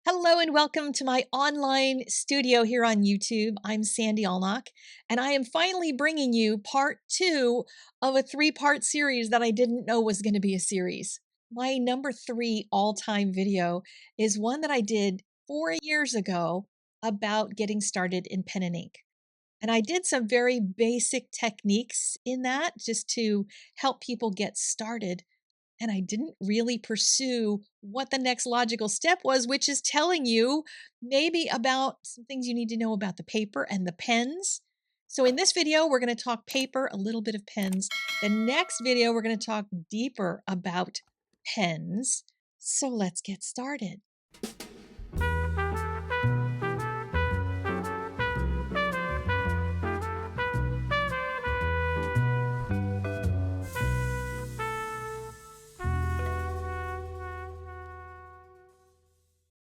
Hello and welcome to my online studio here on YouTube. I'm Sandy Allnock, and I am finally bringing you part two of a three-part series that I didn't know was going to be a series. My number three all-time video is one that I did 4 years ago about getting started in pen and ink. And I did some very basic techniques in that just to help people get started, and I didn't really pursue what the next logical step was, which is telling you maybe about some things you need to know about the paper and the pens. So in this video, we're going to talk paper, a little bit of pens. The next video, we're going to talk deeper about pens. So let's get started.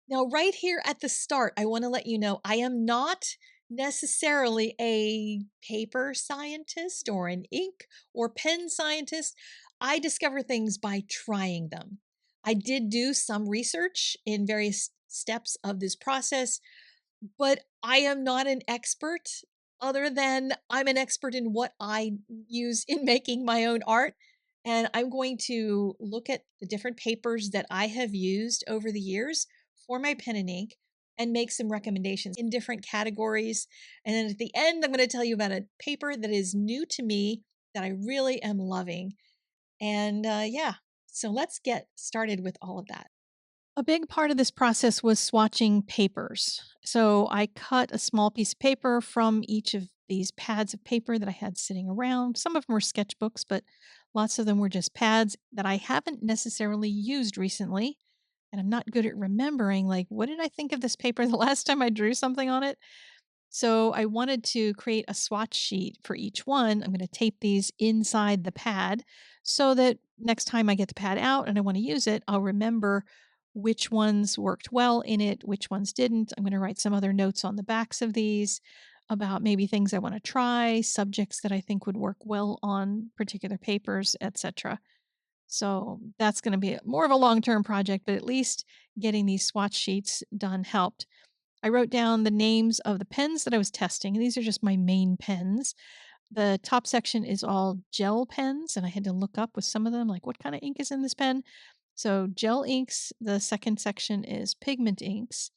Now, right here at the start, I want to let you know I am not necessarily a paper scientist or an ink or pen scientist. I discover things by trying them. I did do some research in various steps of this process, but I am not an expert other than I'm an expert in what I use in making my own art. And I'm going to look at the different papers that I have used over the years for my pen and ink and make some recommendations in different categories. And then at the end, I'm going to tell you about a paper that is new to me that I really am loving. And yeah, so let's get started with all of that. A big part of this process was swatching papers. So I cut a small piece of paper from each of these pads of paper that I had sitting around. Some of them were sketchbooks, but lots of them were just pads that I haven't necessarily used recently. And I'm not good at remembering, like, what did I think of this paper the last time I drew something on it? So I wanted to create a swatch sheet for each one. I'm going to tape these inside the pad so that next time I get the pad out and I want to use it, I'll remember which ones worked well in it, which ones didn't. I'm going to write some other notes on the backs of these about maybe things I want to try, subjects that I think would work well on particular papers, etc. So that's going to be more of a long-term project, but at least getting these swatch sheets done helped. I wrote down the names of the pens that I was testing. And these are just my main pens. The top section is all gel pens, and I had to look up with some of them, like what kind of ink is in this pen. So, gel inks. The second section is pigment inks.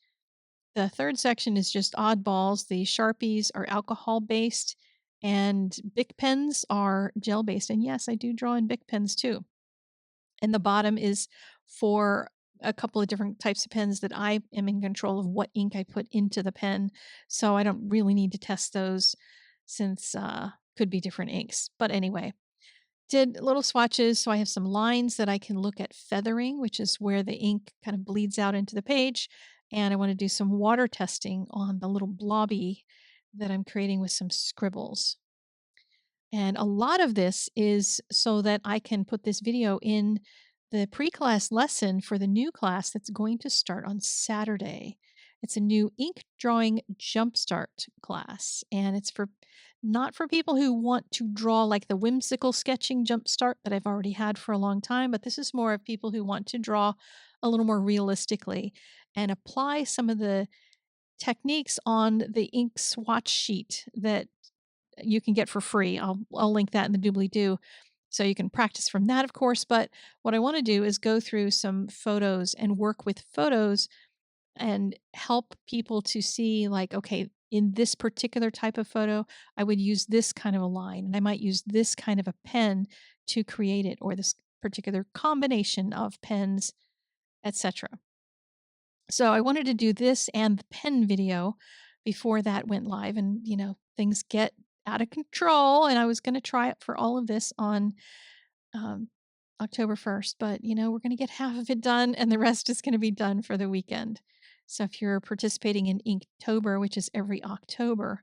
The third section is just oddballs. The Sharpies are alcohol based, and Bic pens are gel based. And yes, I do draw in Bic pens too. And the bottom is for a couple of different types of pens that I am in control of what ink I put into the pen. So I don't really need to test those since could be different inks. But anyway, did little swatches. So I have some lines that I can look at feathering, which is where the ink kind of bleeds out into the page. And I want to do some water testing on the little blobby that I'm creating with some scribbles. And a lot of this is so that I can put this video in the pre-class lesson for the new class that's going to start on Saturday. It's a new Ink Drawing Jumpstart class, and it's for not for people who want to draw like the whimsical sketching jumpstart that I've already had for a long time, but this is more of people who want to draw a little more realistically and apply some of the techniques on the ink swatch sheet that you can get for free. I'll link that in the doobly doo. So you can practice from that, of course. But what I want to do is go through some photos and work with photos and help people to see, like, okay, in this particular type of photo, I would use this kind of a line and I might use this kind of a pen to create it, or this particular combination of pens, etc. So I wanted to do this and the pen video before that went live. And, things get out of control. And I was going to try it for all of this on um, October 1st. But, we're going to get half of it done and the rest is going to be done for the weekend. So if you're participating in Inktober, which is every October,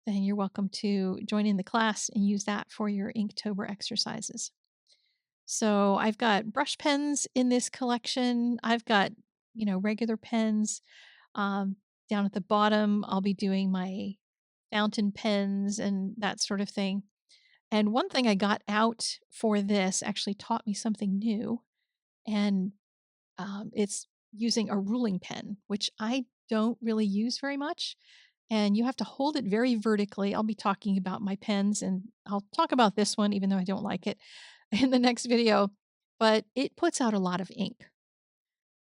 then you're welcome to join in the class and use that for your Inktober exercises. So I've got brush pens in this collection. I've got, regular pens. Um, Down at the bottom, I'll be doing my fountain pens and that sort of thing. And one thing I got out for this actually taught me something new. And it's using a ruling pen, which I don't really use very much. And you have to hold it very vertically. I'll be talking about my pens and I'll talk about this one, even though I don't like it, in the next video. But it puts out a lot of ink.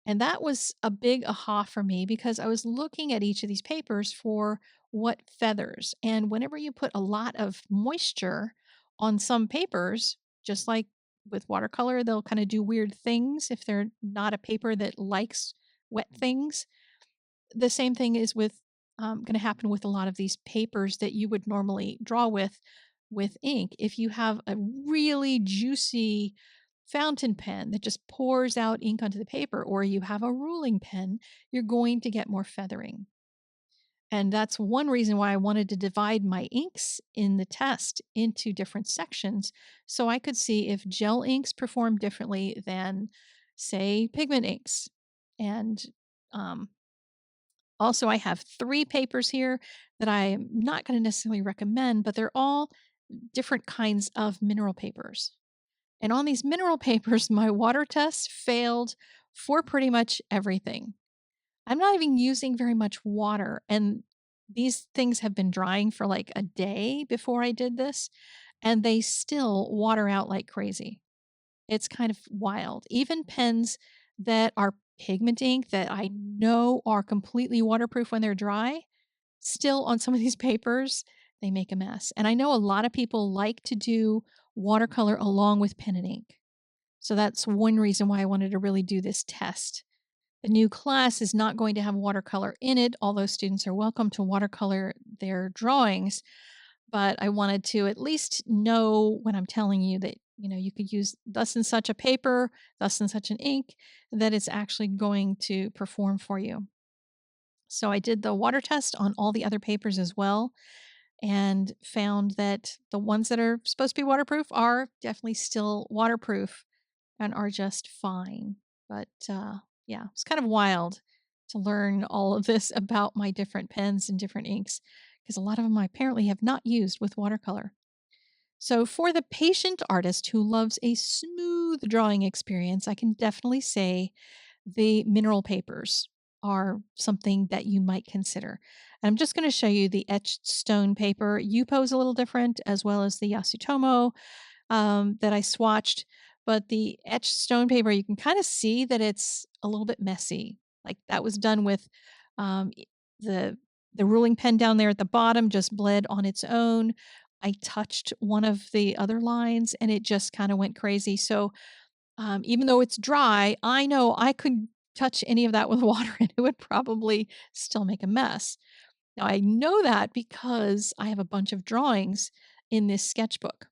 And that was a big aha for me because I was looking at each of these papers for what feathers. And whenever you put a lot of moisture on some papers, just like with watercolor, they'll kind of do weird things if they're not a paper that likes wet things. The same thing is with going to happen with a lot of these papers that you would normally draw with ink. If you have a really juicy fountain pen that just pours out ink onto the paper, or you have a ruling pen, you're going to get more feathering. And that's one reason why I wanted to divide my inks in the test into different sections so I could see if gel inks perform differently than, say, pigment inks. And um, also, I have 3 papers here that I am not gonna necessarily recommend, but they're all different kinds of mineral papers. And on these mineral papers, my water test failed for pretty much everything. I'm not even using very much water, and these things have been drying for, like, a day before I did this, and they still water out like crazy. It's kind of wild. Even pens that are pigment ink that I know are completely waterproof when they're dry, still on some of these papers, they make a mess. And I know a lot of people like to do watercolor along with pen and ink. So that's one reason why I wanted to really do this test. The new class is not going to have watercolor in it, although students are welcome to watercolor their drawings. But I wanted to at least know when I'm telling you that, you could use thus and such a paper, thus and such an ink, that it's actually going to perform for you. So I did the water test on all the other papers as well and found that the ones that are supposed to be waterproof are definitely still waterproof and are just fine. But yeah, it's kind of wild to learn all of this about my different pens and different inks because a lot of them I apparently have not used with watercolor. So, for the patient artist who loves a smooth drawing experience, I can definitely say the mineral papers are something that you might consider. I'm just going to show you the etched stone paper. Yupo is a little different, as well as the Yasutomo that I swatched. But the etched stone paper, you can kind of see that it's a little bit messy. Like that was done with um, i- the the ruling pen down there at the bottom just bled on its own. I touched one of the other lines and it just kind of went crazy. So even though it's dry, I know I could touch any of that with water and it would probably still make a mess. Now, I know that because I have a bunch of drawings in this sketchbook.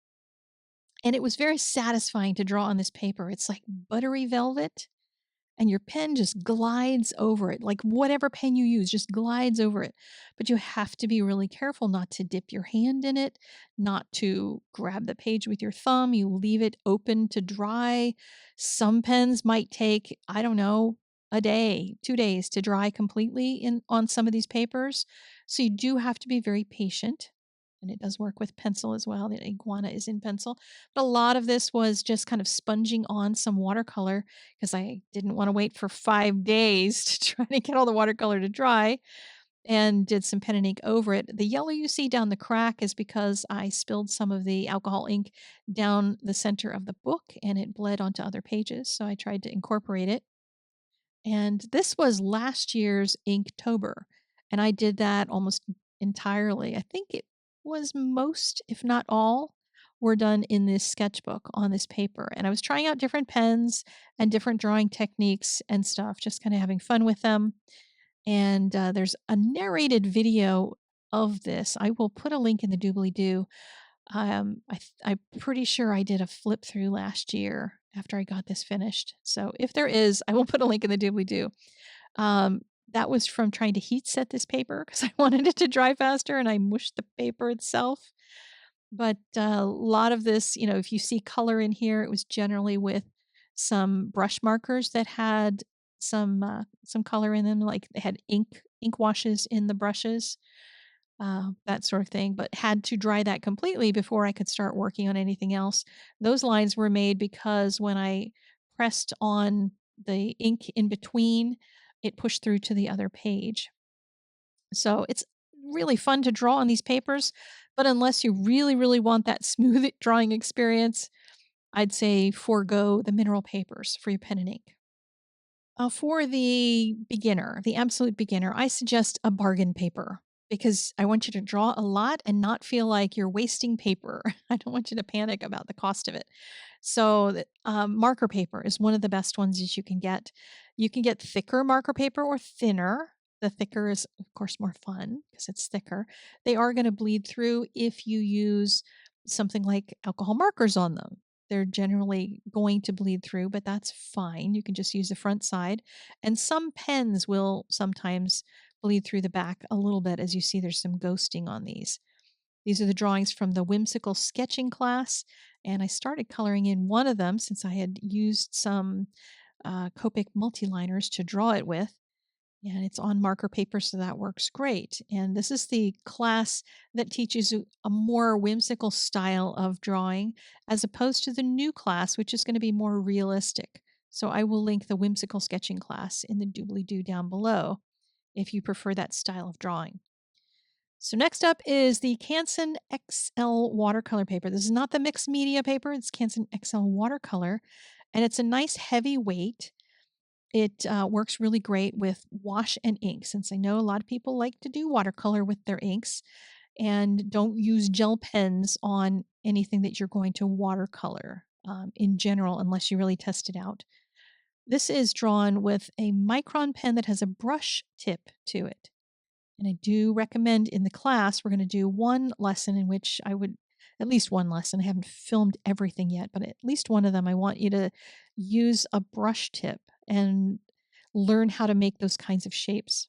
And it was very satisfying to draw on this paper. It's like buttery velvet and your pen just glides over it. Like whatever pen you use just glides over it. But you have to be really careful not to dip your hand in it, not to grab the page with your thumb. You leave it open to dry. Some pens might take, I don't know, a day, 2 days to dry completely in on some of these papers. So you do have to be very patient. And it does work with pencil as well. The iguana is in pencil. But a lot of this was just kind of sponging on some watercolor because I didn't want to wait for 5 days to try to get all the watercolor to dry and did some pen and ink over it. The yellow you see down the crack is because I spilled some of the alcohol ink down the center of the book and it bled onto other pages. So I tried to incorporate it. And this was last year's Inktober. And I did that almost entirely. I think it was most, if not all, were done in this sketchbook on this paper. And I was trying out different pens and different drawing techniques and stuff, just kind of having fun with them. And there's a narrated video of this. I will put a link in the doobly doo. I'm pretty sure I did a flip through last year after I got this finished. So if there is, I will put a link in the doobly doo. Um, that was from trying to heat set this paper because I wanted it to dry faster and I mushed the paper itself. But a lot of this, if you see color in here, it was generally with some brush markers that had some color in them, like they had ink washes in the brushes, that sort of thing. But had to dry that completely before I could start working on anything else. Those lines were made because when I pressed on the ink in between, it pushed through to the other page. So it's really fun to draw on these papers, but unless you really, really want that smooth drawing experience, I'd say forego the mineral papers for your pen and ink. For the beginner, the absolute beginner, I suggest a bargain paper because I want you to draw a lot and not feel like you're wasting paper. I don't want you to panic about the cost of it. So, marker paper is one of the best ones that you can get. You can get thicker marker paper or thinner. The thicker is, of course, more fun because it's thicker. They are going to bleed through if you use something like alcohol markers on them. They're generally going to bleed through, but that's fine. You can just use the front side. And some pens will sometimes bleed through the back a little bit, as you see there's some ghosting on these. These are the drawings from the whimsical sketching class, and I started coloring in one of them since I had used some Copic multiliners to draw it with. And it's on marker paper, so that works great. And this is the class that teaches you a more whimsical style of drawing as opposed to the new class, which is going to be more realistic. So I will link the whimsical sketching class in the doobly doo down below if you prefer that style of drawing. So next up is the Canson XL watercolor paper. This is not the mixed media paper, it's Canson XL watercolor, and it's a nice heavy weight. It works really great with wash and ink, since I know a lot of people like to do watercolor with their inks and don't use gel pens on anything that you're going to watercolor in general, unless you really test it out. This is drawn with a micron pen that has a brush tip to it. And I do recommend in the class, we're going to do one lesson in which I would, at least one lesson, I haven't filmed everything yet, but at least one of them, I want you to use a brush tip and learn how to make those kinds of shapes.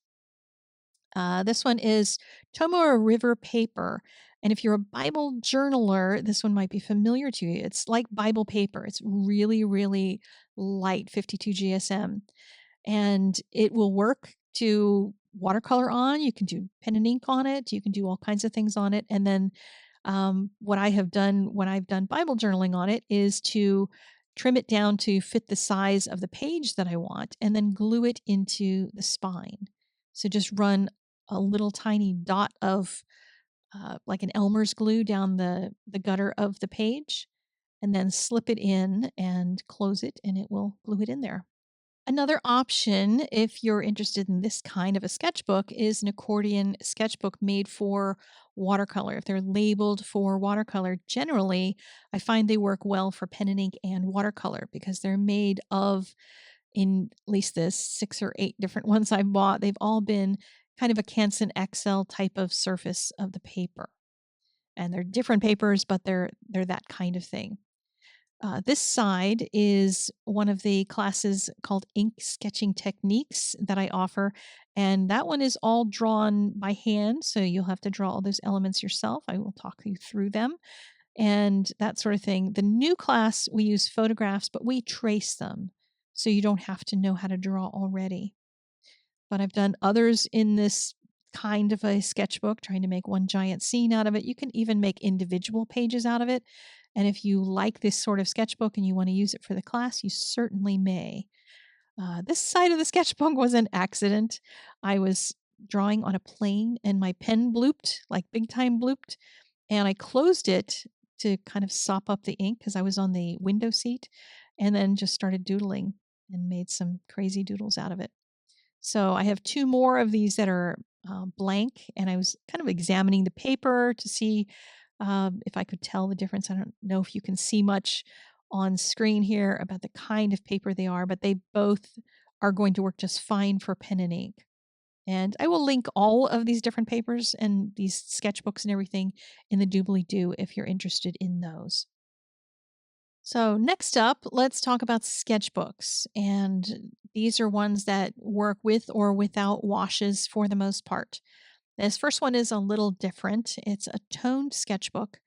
This one is Tomora River paper. And if you're a Bible journaler, this one might be familiar to you. It's like Bible paper. It's really, really light, 52 GSM, and it will work to watercolor on. You can do pen and ink on it. You can do all kinds of things on it. And then what I have done when I've done Bible journaling on it is to trim it down to fit the size of the page that I want and then glue it into the spine. So just run a little tiny dot of like an Elmer's glue down the gutter of the page and then slip it in and close it and it will glue it in there. Another option, if you're interested in this kind of a sketchbook, is an accordion sketchbook made for watercolor. If they're labeled for watercolor, generally, I find they work well for pen and ink and watercolor because they're made of, in at least the 6 or 8 different ones I've bought, they've all been kind of a Canson XL type of surface of the paper. And they're different papers, but they're that kind of thing. This side is one of the classes called Ink Sketching Techniques that I offer, and that one is all drawn by hand, so you'll have to draw all those elements yourself. I will talk you through them and that sort of thing. The new class, we use photographs, but we trace them, so you don't have to know how to draw already. But I've done others in this kind of a sketchbook, trying to make one giant scene out of it. You can even make individual pages out of it. And if you like this sort of sketchbook and you want to use it for the class, you certainly may. This side of the sketchbook was an accident. I was drawing on a plane and my pen blooped, like big time blooped, and I closed it to kind of sop up the ink because I was on the window seat and then just started doodling and made some crazy doodles out of it. So I have 2 more of these that are blank, and I was kind of examining the paper to see if I could tell the difference. I don't know if you can see much on screen here about the kind of paper they are, but they both are going to work just fine for pen and ink. And I will link all of these different papers and these sketchbooks and everything in the doobly doo if you're interested in those. So, next up, let's talk about sketchbooks. And these are ones that work with or without washes for the most part. This first one is a little different. It's a toned sketchbook.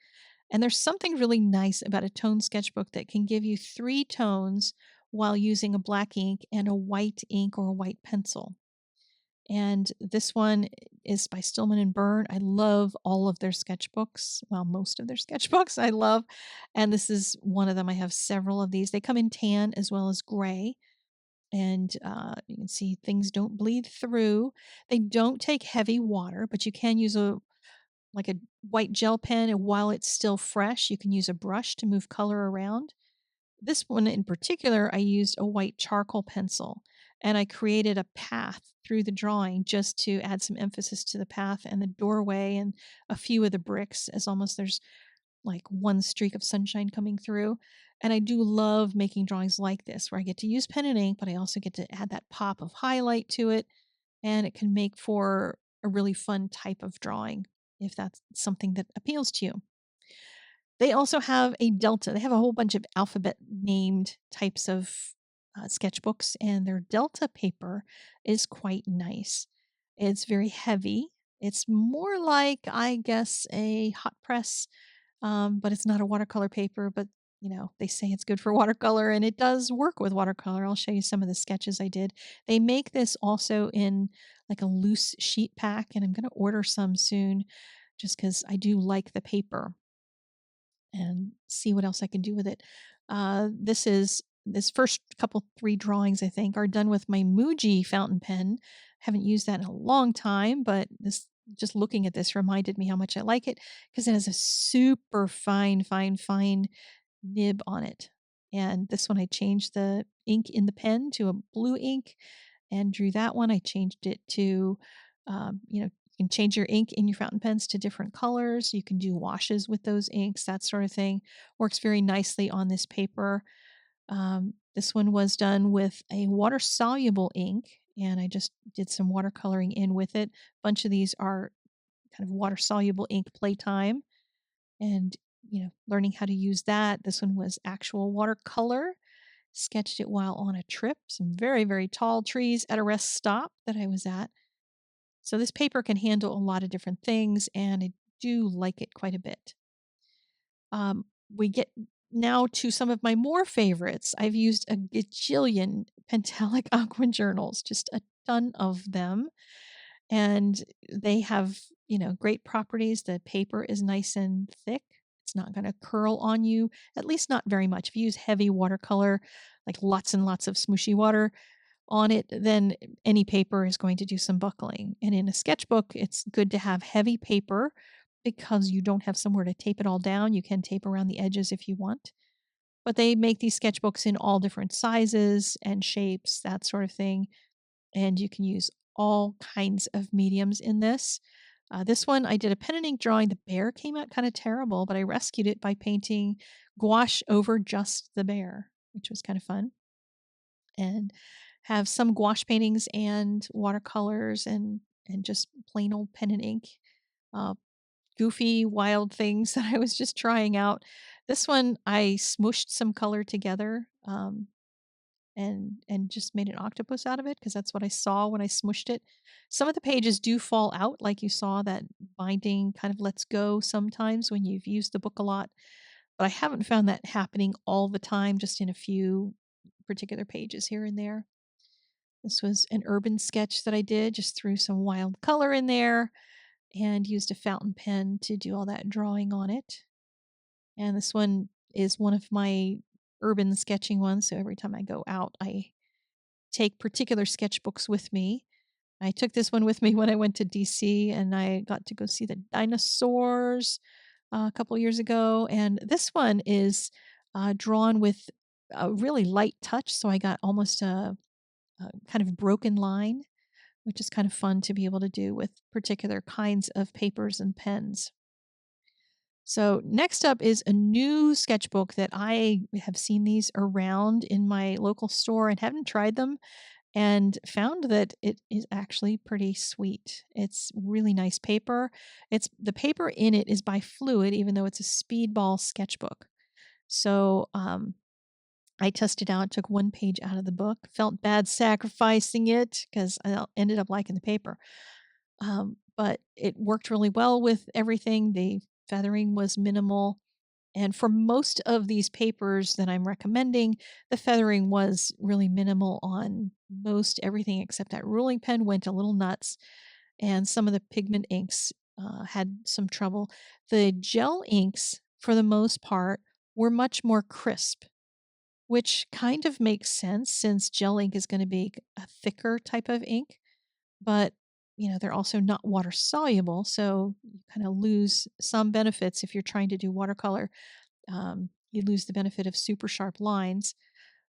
And there's something really nice about a toned sketchbook that can give you 3 tones while using a black ink and a white ink or a white pencil. And this one is by Stillman and Birn. I love all of their sketchbooks. Well, most of their sketchbooks I love. And this is one of them. I have several of these. They come in tan as well as gray. And you can see things don't bleed through. They don't take heavy water, but you can use a white gel pen, and while it's still fresh, you can use a brush to move color around. This one in particular, I used a white charcoal pencil, and I created a path through the drawing just to add some emphasis to the path and the doorway and a few of the bricks, as almost there's like one streak of sunshine coming through. And I do love making drawings like this where I get to use pen and ink, but I also get to add that pop of highlight to it. And it can make for a really fun type of drawing if that's something that appeals to you. They also have a Delta. They have a whole bunch of alphabet named types of sketchbooks, and their Delta paper is quite nice. It's very heavy. It's more like, I guess, a hot press, but it's not a watercolor paper. But they say it's good for watercolor, and it does work with watercolor. I'll show you some of the sketches I did. They make this also in like a loose sheet pack, and I'm going to order some soon, just because I do like the paper and see what else I can do with it. This first couple 3 drawings I think are done with my Muji fountain pen. Haven't used that in a long time, but this just looking at this reminded me how much I like it because it has a super fine, fine, fine nib on it. And this one I changed the ink in the pen to a blue ink and drew that one. I changed it to, you can change your ink in your fountain pens to different colors. You can do washes with those inks, that sort of thing. Works very nicely on this paper. This one was done with a water soluble ink, and I just did some watercoloring in with it. A bunch of these are kind of water soluble ink playtime, and learning how to use that. This one was actual watercolor. Sketched it while on a trip. Some very, very tall trees at a rest stop that I was at. So this paper can handle a lot of different things, and I do like it quite a bit. We get now to some of my more favorites. I've used a gajillion Pentalic Aqua journals, just a ton of them, and they have great properties. The paper is nice and thick. It's not going to curl on you, at least not very much. If you use heavy watercolor, like lots and lots of smooshy water, on it, then any paper is going to do some buckling. And in a sketchbook, it's good to have heavy paper because you don't have somewhere to tape it all down. You can tape around the edges if you want. But they make these sketchbooks in all different sizes and shapes, that sort of thing. And you can use all kinds of mediums in this. This one, I did a pen and ink drawing. The bear came out kind of terrible, but I rescued it by painting gouache over just the bear, which was kind of fun. And have some gouache paintings and watercolors and just plain old pen and ink, uh, goofy, wild things that I was just trying out. This one, I smooshed some color together, and just made an octopus out of it because that's what I saw when I smooshed it. Some of the pages do fall out, like you saw that binding kind of lets go sometimes when you've used the book a lot, but I haven't found that happening all the time, just in a few particular pages here and there. This was an urban sketch that I did, just threw some wild color in there and used a fountain pen to do all that drawing on it. And this one is one of my urban sketching ones. So every time I go out, I take particular sketchbooks with me. I took this one with me when I went to DC and I got to go see the dinosaurs a couple years ago. And this one is drawn with a really light touch. So I got almost a kind of broken line, which is kind of fun to be able to do with particular kinds of papers and pens. So, next up is a new sketchbook that I have seen these around in my local store and haven't tried them and found that it is actually pretty sweet. It's really nice paper. It's the paper in it is by Fluid, even though it's a speedball sketchbook. So, I tested out, took one page out of the book, felt bad sacrificing it because I ended up liking the paper. But it worked really well with everything. The feathering was minimal. And for most of these papers that I'm recommending, the feathering was really minimal on most everything except that ruling pen went a little nuts. And some of the pigment inks had some trouble. The gel inks, for the most part, were much more crisp. which kind of makes sense since gel ink is going to be a thicker type of ink, but they're also not water soluble, so you kind of lose some benefits if you're trying to do watercolor. You lose the benefit of super sharp lines.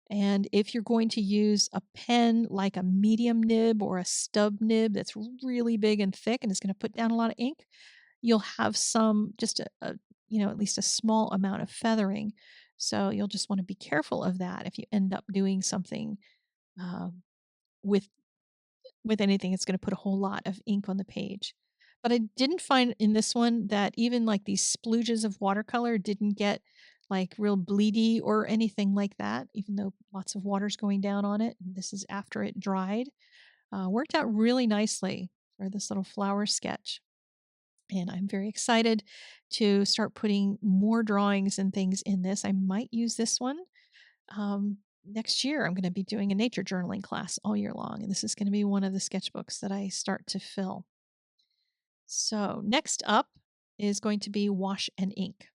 And if you're going to use a pen like a medium nib or a stub nib that's really big and thick and is going to put down a lot of ink, you'll have some, just at least a small amount of feathering. So you'll just want to be careful of that if you end up doing something uh, with anything. It's going to put a whole lot of ink on the page. But I didn't find in this one that even like these splooges of watercolor didn't get like real bleedy or anything like that, even though lots of water's going down on it. And this is after it dried. Worked out really nicely for this little flower sketch. And I'm very excited to start putting more drawings and things in this. I might use this one. Next year, I'm going to be doing a nature journaling class all year long, and this is going to be one of the sketchbooks that I start to fill. So, next up is going to be wash and ink.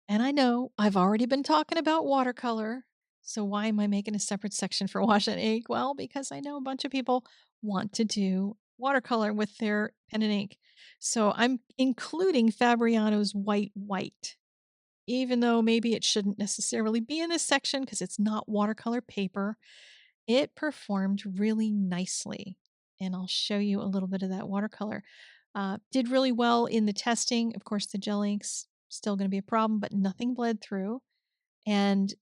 And I know I've already been talking about watercolor. So, why am I making a separate section for wash and ink? Well, because I know a bunch of people want to do watercolor with their pen and ink. So, I'm including Fabriano's White, even though maybe it shouldn't necessarily be in this section because it's not watercolor paper. It performed really nicely, and I'll show you a little bit of that watercolor. Did really well in the testing. Of course, the gel ink's still going to be a problem, but nothing bled through. And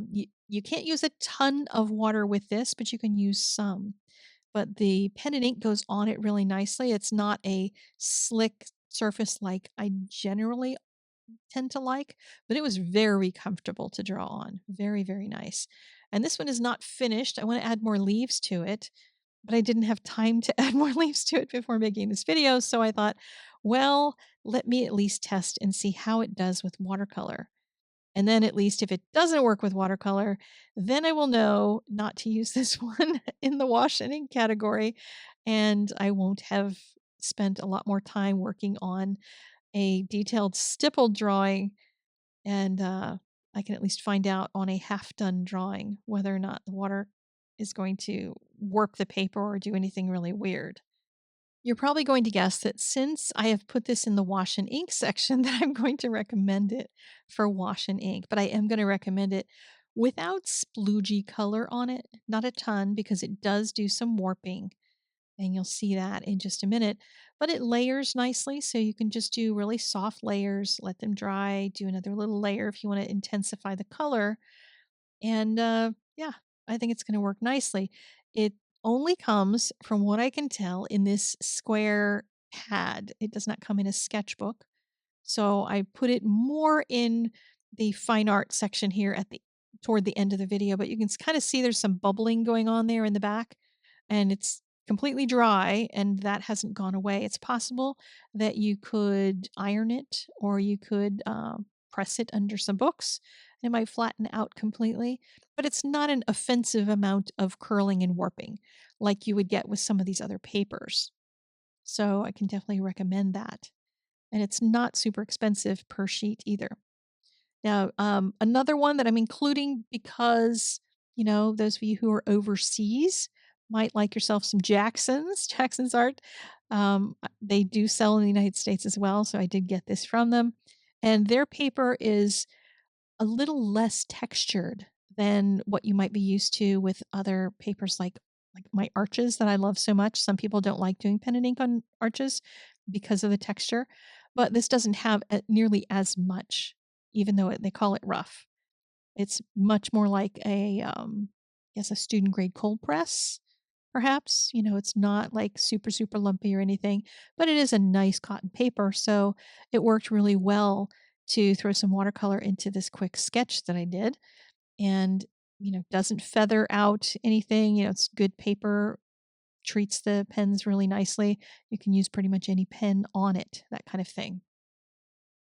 you can't use a ton of water with this, but you can use some. But the pen and ink goes on it really nicely. It's not a slick surface like I generally tend to like, but it was very comfortable to draw on. Very, very nice. And this one is not finished. I want to add more leaves to it, but I didn't have time to add more leaves to it before making this video. So I thought, well, let me at least test and see how it does with watercolor. And then at least if it doesn't work with watercolor, then I will know not to use this one in the wash and ink category. And I won't have spent a lot more time working on a detailed stippled drawing, and I can at least find out on a half done drawing whether or not the water is going to warp the paper or do anything really weird. You're probably going to guess that since I have put this in the wash and ink section that I'm going to recommend it for wash and ink, but I am going to recommend it without sploogey color on it, not a ton because it does do some warping, and you'll see that in just a minute. But it layers nicely, so you can just do really soft layers, let them dry, do another little layer if you want to intensify the color. And yeah, I think it's going to work nicely. It only comes, from what I can tell, in this square pad. It does not come in a sketchbook. So I put it more in the fine art section here at the toward the end of the video, but you can kind of see there's some bubbling going on there in the back, and it's completely dry and that hasn't gone away. It's possible that you could iron it or you could press it under some books and it might flatten out completely, but it's not an offensive amount of curling and warping like you would get with some of these other papers. So I can definitely recommend that. And it's not super expensive per sheet either. Now, another one that I'm including because, those of you who are overseas might like yourself some Jackson's, Jackson's art. They do sell in the United States as well, so I did get this from them. And their paper is a little less textured than what you might be used to with other papers like my arches that I love so much. Some people don't like doing pen and ink on arches because of the texture, but this doesn't have nearly as much, even though they call it rough. It's much more like I guess a student grade cold press, perhaps. It's not like super, super lumpy or anything, but it is a nice cotton paper. So it worked really well to throw some watercolor into this quick sketch that I did. And, doesn't feather out anything. It's good paper, treats the pens really nicely. You can use pretty much any pen on it, that kind of thing.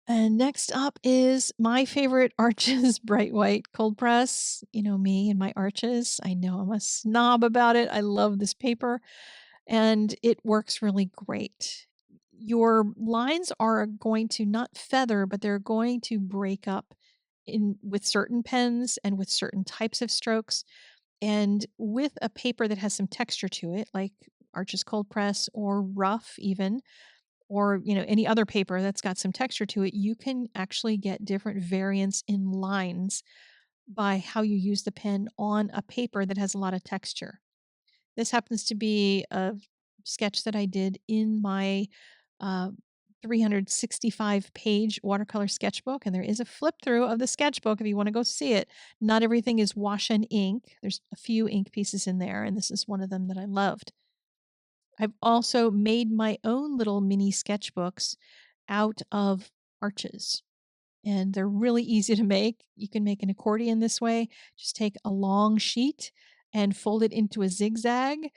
And next up is my favorite Arches Bright White Cold Press. Me and my Arches. I know I'm a snob about it. I love this paper and it works really great. Your lines are going to not feather, but they're going to break up in with certain pens and with certain types of strokes. And with a paper that has some texture to it, like Arches Cold Press or rough even, or any other paper that's got some texture to it, you can actually get different variants in lines by how you use the pen on a paper that has a lot of texture. This happens to be a sketch that I did in my uh, 365-page watercolor sketchbook, and there is a flip through of the sketchbook if you want to go see it. Not everything is wash and ink. There's a few ink pieces in there, and this is one of them that I loved. I've also made my own little mini sketchbooks out of arches, and they're really easy to make. You can make an accordion this way. Just take a long sheet and fold it into a zigzag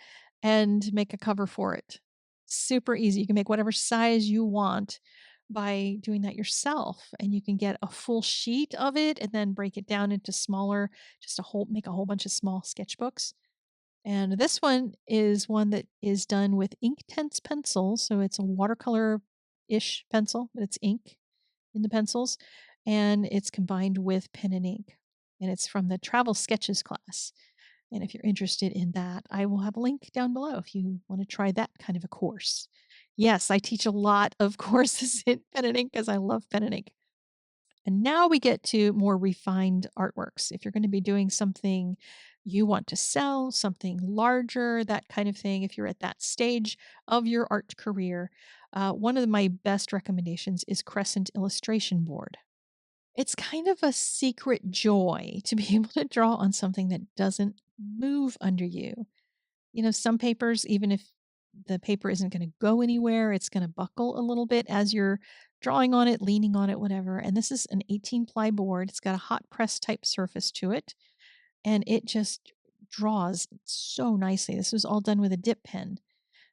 and make a cover for it. Super easy. You can make whatever size you want by doing that yourself, and you can get a full sheet of it and then break it down into smaller, just make a whole bunch of small sketchbooks. And this one is one that is done with Inktense pencils, so it's a watercolor-ish pencil, but it's ink in the pencils, and it's combined with pen and ink. And it's from the Travel Sketches class. And if you're interested in that, I will have a link down below if you want to try that kind of a course. Yes, I teach a lot of courses in pen and ink because I love pen and ink. And now we get to more refined artworks. If you're going to be doing something you want to sell, something larger, that kind of thing, if you're at that stage of your art career, one of my best recommendations is Crescent Illustration Board. It's kind of a secret joy to be able to draw on something that doesn't move under you. Some papers, even if the paper isn't going to go anywhere, it's going to buckle a little bit as you're drawing on it, leaning on it, whatever. And this is an 18 ply board. It's got a hot press type surface to it, and it just draws so nicely. This was all done with a dip pen.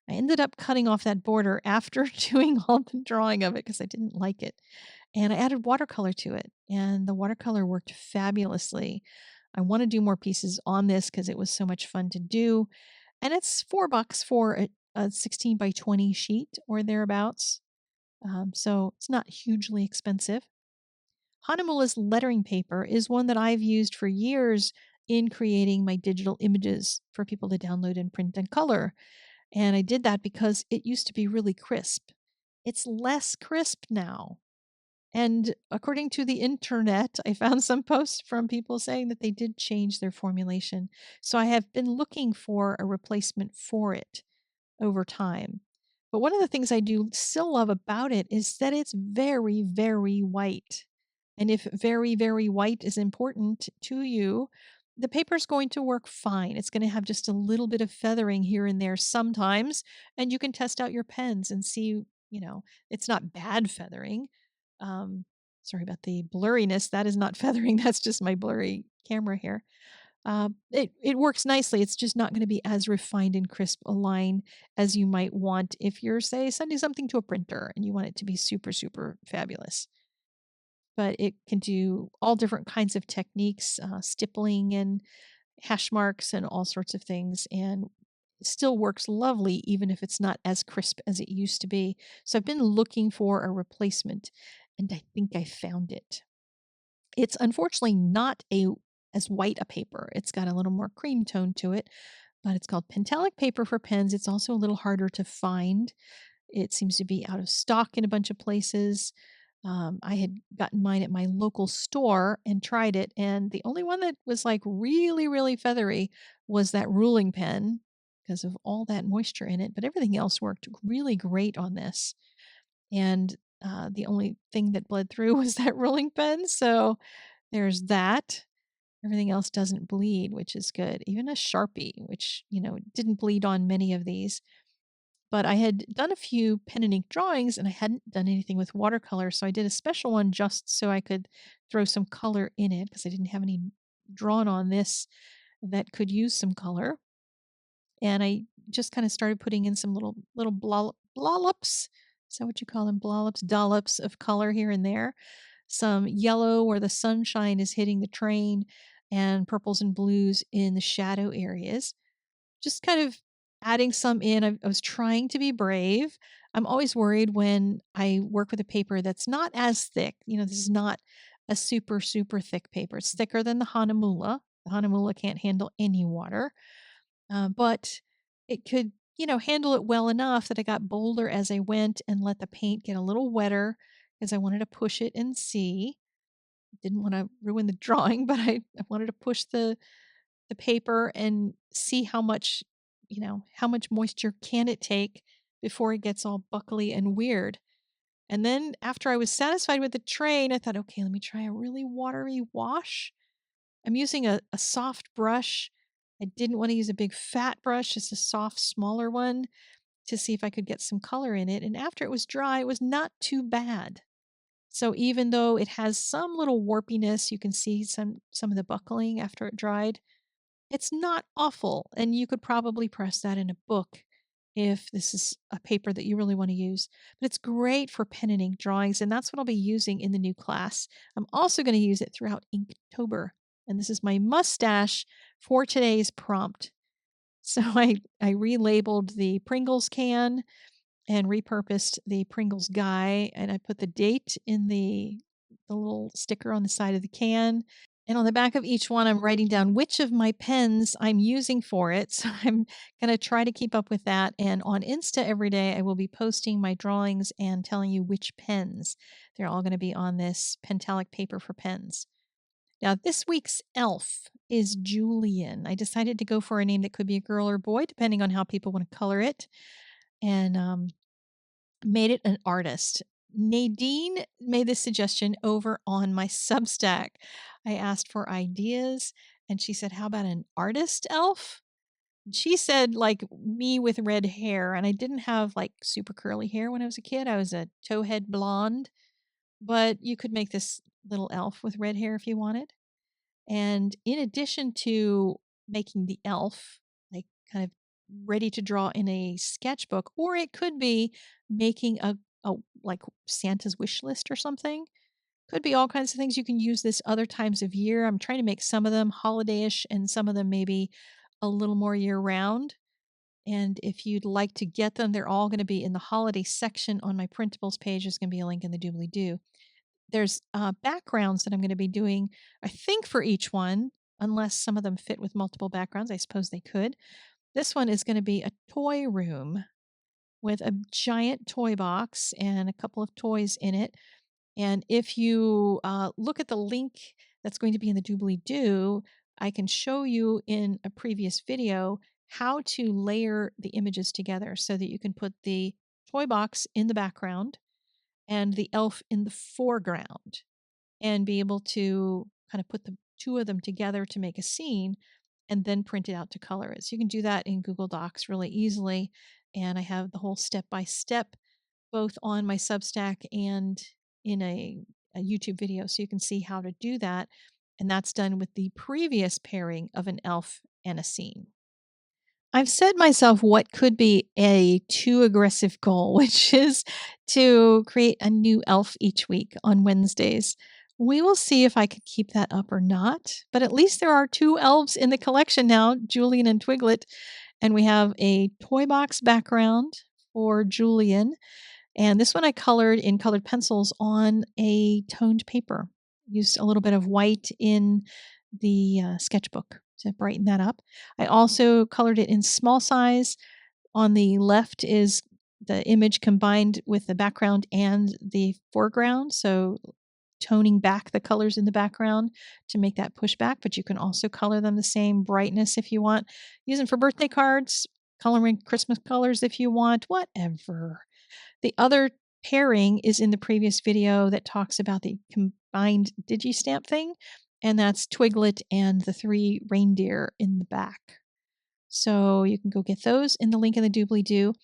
I ended up cutting off that border after doing all the drawing of it because I didn't like it. And I added watercolor to it, and the watercolor worked fabulously. I want to do more pieces on this because it was so much fun to do. And it's $4 for a 16 by 20 sheet or thereabouts. So it's not hugely expensive. Hanamula's lettering paper is one that I've used for years in creating my digital images for people to download and print and color. And I did that because it used to be really crisp. It's less crisp now. And according to the internet, I found some posts from people saying that they did change their formulation. So I have been looking for a replacement for it over time. But one of the things I do still love about it is that it's very, very white. And if very, very white is important to you, the paper's going to work fine. It's going to have just a little bit of feathering here and there sometimes, and you can test out your pens and see, it's not bad feathering. Um, Sorry about the blurriness. That is not feathering. That's just my blurry camera here. It works nicely. It's just not going to be as refined and crisp a line as you might want if you're, say, sending something to a printer and you want it to be super, super fabulous. But it can do all different kinds of techniques, stippling and hash marks and all sorts of things, and still works lovely even if it's not as crisp as it used to be. So I've been looking for a replacement, and I think I found it. It's unfortunately not as white a paper. It's got a little more cream tone to it, but it's called Pentalic Paper for pens. It's also a little harder to find. It seems to be out of stock in a bunch of places. I had gotten mine at my local store and tried it, and the only one that was like really, really feathery was that ruling pen because of all that moisture in it. But everything else worked really great on this. And the only thing that bled through was that ruling pen. So there's that. Everything else doesn't bleed, which is good. Even a Sharpie, which, didn't bleed on many of these. But I had done a few pen and ink drawings and I hadn't done anything with watercolor. So I did a special one just so I could throw some color in it because I didn't have any drawn on this that could use some color. And I just kind of started putting in some little blollops. Is that what you call them? Blollops, dollops of color here and there. Some yellow where the sunshine is hitting the train, and purples and blues in the shadow areas. Just kind of adding some in. I was trying to be brave. I'm always worried when I work with a paper that's not as thick. This is not a super, super thick paper. It's thicker than the Hanamulla. The Hanamulla can't handle any water, but it could, handle it well enough that I got bolder as I went and let the paint get a little wetter because I wanted to push it and see. Didn't want to ruin the drawing, but I wanted to push the paper and see how much, how much moisture can it take before it gets all buckly and weird. And then after I was satisfied with the train, I thought, okay, let me try a really watery wash. I'm using a soft brush. I didn't want to use a big fat brush, just a soft, smaller one to see if I could get some color in it. And after it was dry, it was not too bad. So even though it has some little warpiness, you can see some of the buckling after it dried. It's not awful, and you could probably press that in a book if this is a paper that you really want to use. But it's great for pen and ink drawings, and that's what I'll be using in the new class. I'm also going to use it throughout Inktober, and this is my mustache for today's prompt. So I relabeled the Pringles can and repurposed the Pringles guy, and I put the date in the little sticker on the side of the can. And on the back of each one, I'm writing down which of my pens I'm using for it. So I'm going to try to keep up with that. And on Insta every day, I will be posting my drawings and telling you which pens. They're all going to be on this Pentalic paper for pens. Now, this week's elf is Julian. I decided to go for a name that could be a girl or boy, depending on how people want to color it. And made it an artist. Nadine made this suggestion over on my Substack. I asked for ideas and she said, how about an artist elf? She said, like me with red hair. And I didn't have like super curly hair when I was a kid. I was a towhead blonde, but you could make this little elf with red hair if you wanted. And in addition to making the elf, like kind of ready to draw in a sketchbook, or it could be making a like Santa's wish list or something. Could be all kinds of things you can use this other times of year. I'm trying to make some of them holiday-ish and some of them maybe a little more year round. And if you'd like to get them, they're all going to be in the holiday section on my printables page. There's going to be a link in the doobly-doo. There's backgrounds that I'm going to be doing, I think, for each one, unless some of them fit with multiple backgrounds. I suppose they could. This one is going to be a toy room with a giant toy box and a couple of toys in it. And if you look at the link that's going to be in the doobly-doo, I can show you in a previous video how to layer the images together so that you can put the toy box in the background and the elf in the foreground and be able to kind of put the two of them together to make a scene and then print it out to color it. So you can do that in Google Docs really easily. And I have the whole step by step both on my Substack and in a YouTube video so you can see how to do that. And that's done with the previous pairing of an elf and a scene. I've set myself what could be a too aggressive goal, which is to create a new elf each week on Wednesdays. We will see if I could keep that up or not, but at least there are two elves in the collection now, Julian and Twiglet, and we have a toy box background for Julian. And this one I colored in colored pencils on a toned paper. Used a little bit of white in the sketchbook to brighten that up. I also colored it in small size. On the left is the image combined with the background and the foreground. So toning back the colors in the background to make that pushback, but you can also color them the same brightness if you want. Use them for birthday cards, coloring Christmas colors if you want, whatever. The other pairing is in the previous video that talks about the combined digi-stamp thing, and that's Twiglet and the 3 reindeer in the back. So you can go get those in the link in the doobly-doo.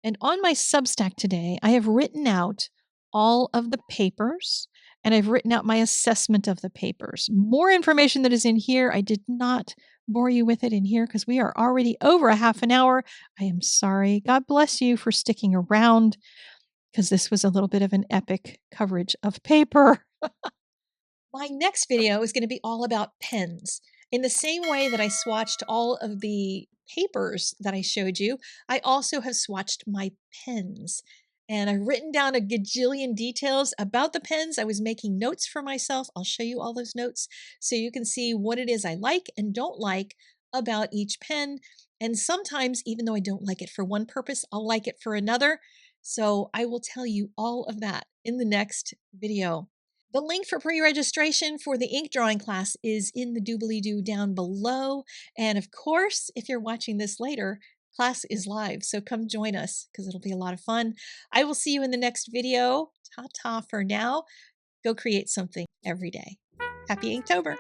And on my Substack today, I have written out all of the papers, and I've written out my assessment of the papers. More information that is in here. I did not bore you with it in here because we are already over a half an hour. I am sorry. God bless you for sticking around because this was a little bit of an epic coverage of paper. My next video is going to be all about pens. In the same way that I swatched all of the papers that I showed you, I also have swatched my pens. And I've written down a gajillion details about the pens. I was making notes for myself. I'll show you all those notes so you can see what it is I like and don't like about each pen. And sometimes, even though I don't like it for one purpose, I'll like it for another. So I will tell you all of that in the next video. The link for pre-registration for the ink drawing class is in the doobly-doo down below. And of course, if you're watching this later, class is live, so come join us because it'll be a lot of fun. I will see you in the next video. Ta-ta for now. Go create something every day. Happy Inktober!